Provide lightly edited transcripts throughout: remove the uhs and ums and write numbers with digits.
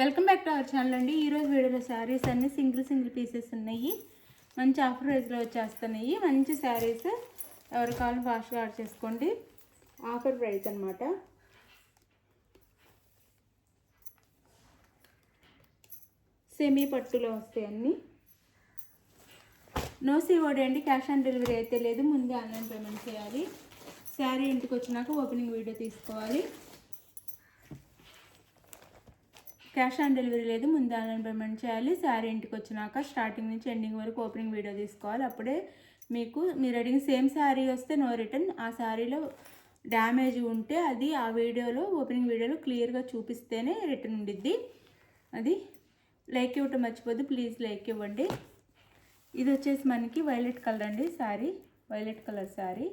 Welcome back to our channel అండి. ఈరోజు వీడియోలో శారీస్ అన్ని సింగిల్ పీసెస్ ఉన్నాయి. మంచి ఆఫర్ ప్రైస్లో వచ్చేస్తున్నాయి. మంచి శారీస్ ఎవరు కావాలి ఫాస్ట్గా ఆర్డర్ చేసుకోండి. ఆఫర్ ప్రైస్ అనమాట. సెమీ పట్టులో వస్తాయి అన్నీ. నో సిఓడి అండి, క్యాష్ ఆన్ డెలివరీ అయితే లేదు. ముందే ఆన్లైన్ పేమెంట్ చేయాలి. శారీ ఇంటికి వచ్చినాక ఓపెనింగ్ వీడియో తీసుకోవాలి. క్యాష్ ఆన్ డెలివరీ లేదు, ముందు ఆన్లైన్ పేమెంట్ చేయాలి. శారీ ఇంటికి వచ్చినాక స్టార్టింగ్ నుంచి ఎండింగ్ వరకు ఓపెనింగ్ వీడియో తీసుకోవాలి. అప్పుడే మీరు అడిగిన సేమ్ శారీ వస్తే నో రిటర్న్. ఆ శారీలో డ్యామేజ్ ఉంటే అది ఆ వీడియోలో ఓపెనింగ్ వీడియోలో క్లియర్గా చూపిస్తేనే రిటర్న్ ఉండిద్ది. అది లైక్ ఇవ్వటం మర్చిపోద్దు, ప్లీజ్ లైక్ ఇవ్వండి. ఇది వచ్చేసి మనకి వైలెట్ కలర్ అండి. Sari violet colour sari,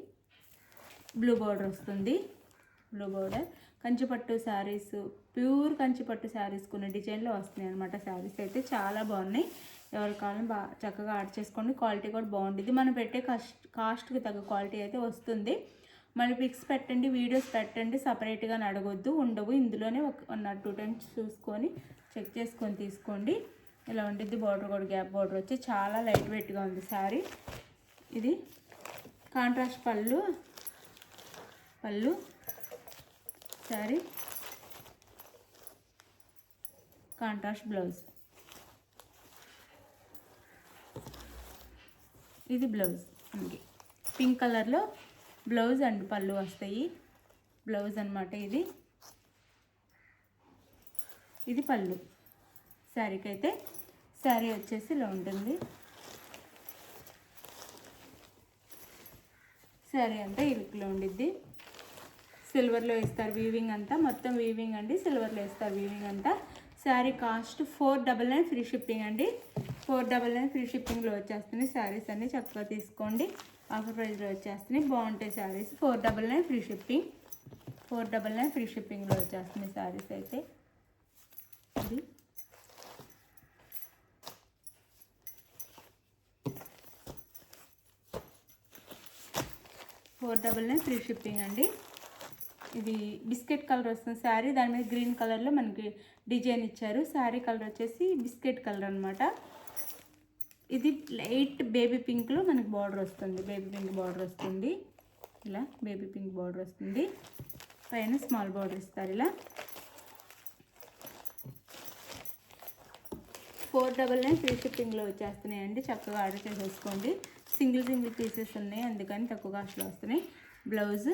blue border వస్తుంది. బ్లూ బార్డర్ కంచిపట్టు శారీస్, ప్యూర్ కంచిపట్టు శారీస్ కొన్ని డిజైన్లో వస్తున్నాయి అనమాట. శారీస్ అయితే చాలా బాగున్నాయి. ఎవరి కాలం చక్కగా ఆర్డర్ చేసుకోండి. క్వాలిటీ కూడా బాగుంటుంది. మనం పెట్టే కాస్ట్కి తగ్గ క్వాలిటీ అయితే వస్తుంది. మళ్ళీ పిక్స్ పెట్టండి, వీడియోస్ పెట్టండి, సపరేట్గా అడగొద్దు, ఉండవు. ఇందులోనే 1 or 2 times చూసుకొని చెక్ చేసుకొని తీసుకోండి. ఇలా ఉంటుంది. బార్డర్ కూడా గ్యాప్ బార్డర్ వచ్చి చాలా లైట్ వెయిట్గా ఉంది శారీ. ఇది కాంట్రాస్ట్ పళ్ళు శారీ, కాంట్రాస్ట్ బ్లౌజ్. ఇది బ్లౌజ్ మనకి పింక్ కలర్లో బ్లౌజ్ అండ్ పళ్ళు వస్తాయి. బ్లౌజ్ అనమాట. ఇది పళ్ళు శారీకి అయితే. శారీ వచ్చేసి ఇలా ఉంటుంది. శారీ అంతా ఇరుకులో ఉండిద్ది. సిల్వర్లో ఇస్తారు వీవింగ్ అంతా, మొత్తం వీవింగ్ అండి. సిల్వర్లో ఇస్తారు వీవింగ్ అంతా. శారీ కాస్ట్ 499 ఫ్రీ షిప్పింగ్ అండి. 499 ఫ్రీ షిప్పింగ్లో వచ్చేస్తున్నాయి శారీస్ అన్నీ. చక్కగా తీసుకోండి. ఆఫర్ ప్రైస్లో వచ్చేస్తున్నాయి. బాగుంటాయి శారీస్. 499 free shipping. 499 ఫ్రీ షిప్పింగ్లో వచ్చేస్తున్నాయి శారీస్ అయితే. ఇది 499 ఫ్రీ షిప్పింగ్ అండి. ఇది బిస్కెట్ కలర్ వస్తుంది శారీ. దాని మీద గ్రీన్ కలర్లో మనకి డిజైన్ ఇచ్చారు. శారీ కలర్ వచ్చేసి బిస్కెట్ కలర్ అనమాట. ఇది లైట్ బేబీ పింక్లో మనకి బార్డర్ వస్తుంది. బేబీ పింక్ బార్డర్ వస్తుంది. ఇలా బేబీ పింక్ బార్డర్ వస్తుంది. పైన స్మాల్ బార్డర్ ఇస్తారు. ఇలా 499 ఫ్రీ షిప్పింగ్లో వచ్చేస్తున్నాయండి. చక్కగా ఆర్డర్ చేసేసుకోండి. సింగిల్ పీసెస్ ఉన్నాయి, అందుకని తక్కువ కాస్ట్లో వస్తున్నాయి. బ్లౌజ్,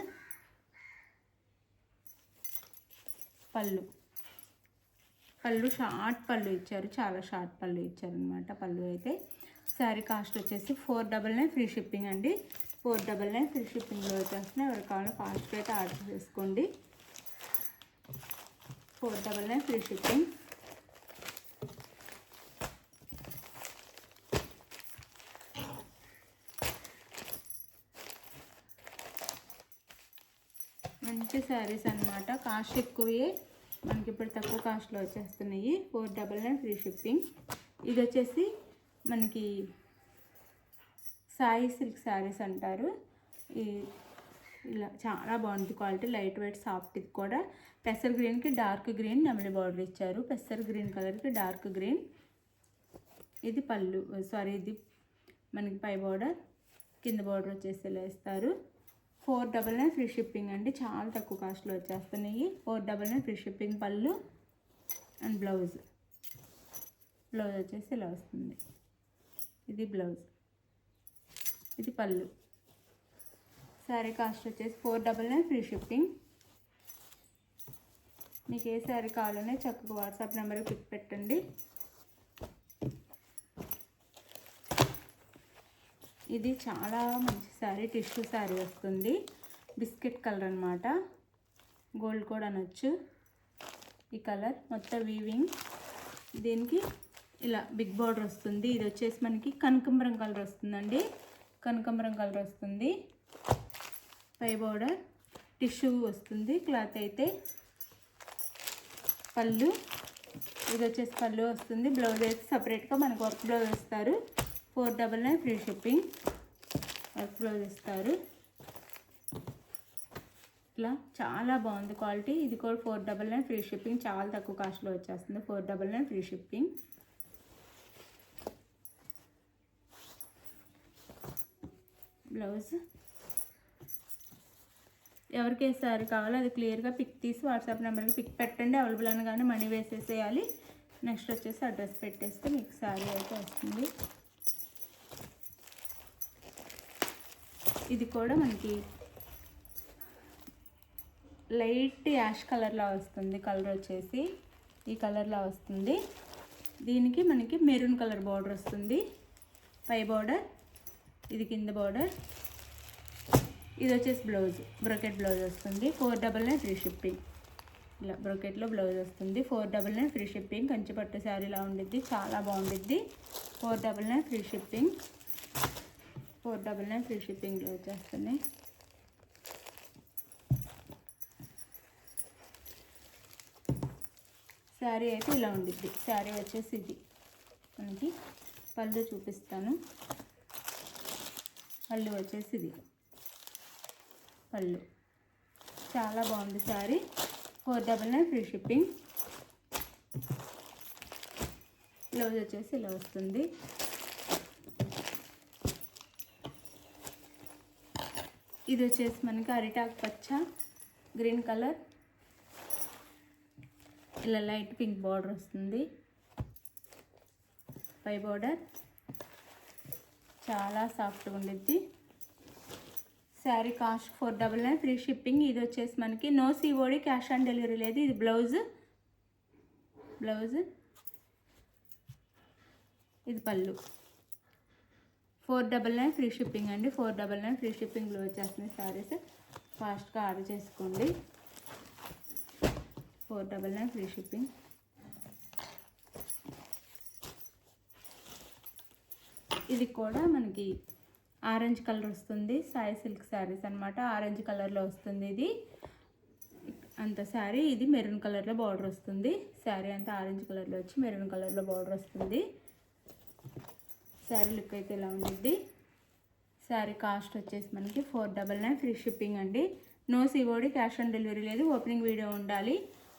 పళ్ళు షార్ట్ పళ్ళు ఇచ్చారు. చాలా షార్ట్ పళ్ళు ఇచ్చారనమాట. పళ్ళు అయితే శారీ కాస్ట్ వచ్చేసి 499 ఫ్రీ షిప్పింగ్ అండి. 499 ఫ్రీ షిప్పింగ్లో వచ్చేస్తున్నాయి. ఎవరు కావాలో ఫాస్ట్గా అయితే ఆర్డర్ చేసుకోండి. 499 ఫ్రీ షిప్పింగ్. మంచి శారీస్ అనమాట. కాస్ట్ ఎక్కువే, మనకి ఇప్పుడు తక్కువ కాస్ట్లో వచ్చేస్తున్నాయి. 499 ఫ్రీ షిప్పింగ్. ఇది వచ్చేసి మనకి సాయి సిల్క్ శారీస్ అంటారు. ఇలా చాలా బాగుంటుంది క్వాలిటీ, లైట్ వెయిట్, సాఫ్ట్. ఇది కూడా పెసర్ గ్రీన్కి డార్క్ గ్రీన్ నెమలి బార్డర్ ఇచ్చారు. పెసర్ గ్రీన్ కలర్కి డార్క్ గ్రీన్. ఇది పళ్ళు, ఇది మనకి పై బార్డర్, కింద బార్డర్ వచ్చేసి ఇలా ఇస్తారు. 499 ఫ్రీ షిప్పింగ్ అండి. చాలా తక్కువ కాస్ట్లో వచ్చేస్తున్నాయి. 499 ఫ్రీ షిప్పింగ్. పళ్ళు అండ్ బ్లౌజ్ వచ్చేసి ఇలా వస్తుంది. ఇది బ్లౌజ్, ఇది పళ్ళు. శారీ కాస్ట్ వచ్చేసి 499 ఫ్రీ షిప్పింగ్. మీకు ఏ శారీ కావాలనే చక్కగా వాట్సాప్ నెంబర్కి పిక్ పెట్టండి. ఇది చాలా మంచి శారీ, టిష్యూ శారీ వస్తుంది. బిస్కెట్ కలర్ అనమాట. గోల్డ్ కూడా అనొచ్చు. ఈ కలర్ మొత్తం వీవింగ్. దీనికి ఇలా బిగ్ బార్డర్ వస్తుంది. ఇది వచ్చేసి మనకి కనకాంబరం కలర్ వస్తుందండి. కనకాంబరం కలర్ వస్తుంది. పై బార్డర్ టిష్యూ వస్తుంది క్లాత్ అయితే. పళ్ళు, ఇది వచ్చేసి పళ్ళు వస్తుంది. బ్లౌజ్ అయితే సపరేట్గా మనకు వర్క్ బ్లౌజ్ ఇస్తారు. 499 ఫ్రీ షిప్పింగ్. వర్క్ బ్లౌజ్ ఇస్తారు. ఇట్లా చాలా బాగుంది క్వాలిటీ. ఇది కూడా 499 ఫ్రీ షిప్పింగ్, చాలా తక్కువ కాస్ట్లో వచ్చేస్తుంది. 499 ఫ్రీ షిప్పింగ్. బ్లౌజ్ ఎవరికి ఏ సారీ కావాలో అది క్లియర్గా పిక్ తీసి వాట్సాప్ నెంబర్కి పిక్ పెట్టండి. అవైలబుల్ అనగానే మనీ వేసేసేయాలి. నెక్స్ట్ వచ్చేసి అడ్రస్ పెట్టేస్తే మీకు శారీ అయితే వస్తుంది. ఇది కూడా మనకి లైట్ యాష్ కలర్లా వస్తుంది. కలర్ వచ్చేసి ఈ కలర్లా వస్తుంది. దీనికి మనకి మెరూన్ కలర్ బార్డర్ వస్తుంది. పై బార్డర్, ఇది కింద బార్డర్. ఇది వచ్చేసి బ్లౌజ్, బ్రోకెట్ బ్లౌజ్ వస్తుంది. 499 ఫ్రీ షిప్పింగ్. ఇలా బ్రోకెట్లో బ్లౌజ్ వస్తుంది. 499 ఫ్రీ షిప్పింగ్. కంచిపట్టు శారీలా ఉండిద్ది, చాలా బాగుండిద్ది. 499 ఫ్రీ షిప్పింగ్. 499 ఫ్రీ షిప్పింగ్లో వచ్చేస్తున్నాయి. శారీ అయితే ఇలా ఉండిద్ది. శారీ వచ్చేసి ఇది మనకి. పళ్ళు చూపిస్తాను. పళ్ళు వచ్చేసి ఇది పళ్ళు. చాలా బాగుంది శారీ. 499 free shipping. బ్లౌజ్ వచ్చేసి ఇలా వస్తుంది. ఇది వచ్చేసి మనకి అరిటాకు పచ్చ, గ్రీన్ కలర్, ఇలా లైట్ పింక్ బార్డర్ వస్తుంది. పై బార్డర్ చాలా సాఫ్ట్గా ఉండిద్ది. Sari cost 499 free shipping. ఇది వచ్చేసి మనకి no COD, cash on delivery లేదు. ఇది బ్లౌజ్, ఇది పళ్ళు. 499 ఫ్రీ షిప్పింగ్ అండి. 499 ఫ్రీ షిప్పింగ్లో వచ్చేస్తున్నాయి శారీస్. ఫాస్ట్గా ఆర్డర్ చేసుకోండి. 499 ఫ్రీ షిప్పింగ్. ఇది కూడా మనకి ఆరెంజ్ కలర్ వస్తుంది. సాయి సిల్క్ శారీస్ అనమాట. ఆరెంజ్ కలర్లో వస్తుంది ఇది అంత శారీ. ఇది మెరూన్ కలర్లో బార్డర్ వస్తుంది. శారీ అంతా ఆరెంజ్ కలర్లో వచ్చి మెరూన్ కలర్లో బార్డర్ వస్తుంది. శారీ లుక్ అయితే ఇలా ఉండిద్ది. శారీ కాస్ట్ వచ్చేసి మనకి 499 ఫ్రీ షిప్పింగ్ అండి. No COD, cash on delivery లేదు. ఓపెనింగ్ వీడియో ఉండాలి.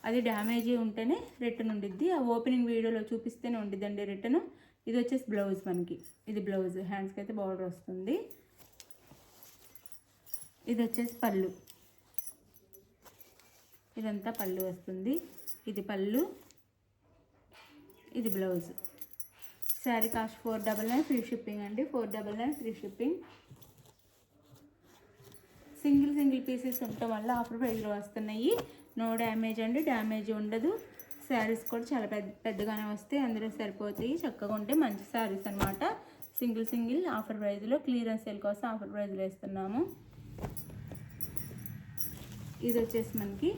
అది డ్యామేజీ ఉంటేనే రిటర్న్ ఉండిద్ది. ఆ ఓపెనింగ్ వీడియోలో చూపిస్తేనే ఉండిద్దండి రిటర్న్. ఇది వచ్చేసి బ్లౌజ్ మనకి. ఇది బ్లౌజ్, హ్యాండ్స్కి అయితే బార్డర్ వస్తుంది. ఇది వచ్చేసి పళ్ళు. ఇదంతా పళ్ళు వస్తుంది. ఇది పళ్ళు, ఇది blouse. Sari cost 499 free shipping అండి. 499 ఫ్రీ షిప్పింగ్. సింగిల్ పీసెస్ ఉండటం వల్ల ఆఫర్ ప్రైస్లో వస్తున్నాయి. నో డ్యామేజ్ అండి, డ్యామేజ్ ఉండదు. శారీస్ కూడా చాలా పెద్దగానే వస్తాయి. అందులో సరిపోతాయి. చక్కగా ఉంటే మంచి శారీస్ అనమాట. సింగిల్ ఆఫర్ ప్రైస్లో, క్లియరెన్స్ సేల్ కోసం ఆఫర్ ప్రైస్లో వేస్తున్నాము. ఇది వచ్చేసి మనకి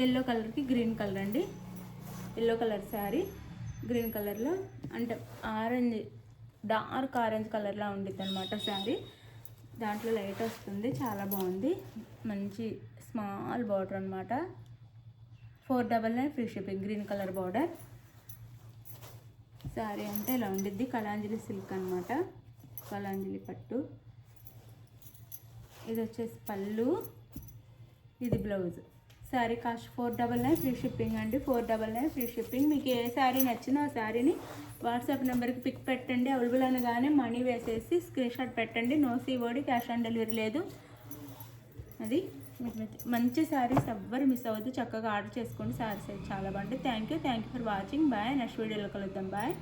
ఎల్లో కలర్కి గ్రీన్ కలర్ అండి. ఎల్లో కలర్ శారీ గ్రీన్ కలర్లో, అంటే ఆరెంజ్, డార్క్ ఆరెంజ్ కలర్లో ఉండిద్ది అనమాట శారీ. దాంట్లో లైట్ వస్తుంది. చాలా బాగుంది. మంచి స్మాల్ బార్డర్ అనమాట. 499 free shipping. Green colour border. Sari అంటే ఇలా ఉండిద్ది. కలాంజలి సిల్క్ అనమాట. కలాంజలి పట్టు. ఇది వచ్చేసి పళ్ళు, ఇది blouse. Sari cost 499 free shipping అండి. 499 ఫ్రీ షిప్పింగ్. మీకు ఏ శారీ నచ్చినా ఆ శారీని వాట్సాప్ నెంబర్కి పిక్ పెట్టండి. అవైలబుల్ అనగానే మనీ వేసేసి స్క్రీన్ షాట్ పెట్టండి. No COD, cash on delivery లేదు. అది మీకు మంచి శారీస్ ఎవ్వరు మిస్ అవ్వద్దు. చక్కగా ఆర్డర్ చేసుకోండి. శారీస్ అయితే చాలా బాగుంటాయి. Thank you for watching. Bye. Next వీడియోలో కలుద్దాం. బాయ్.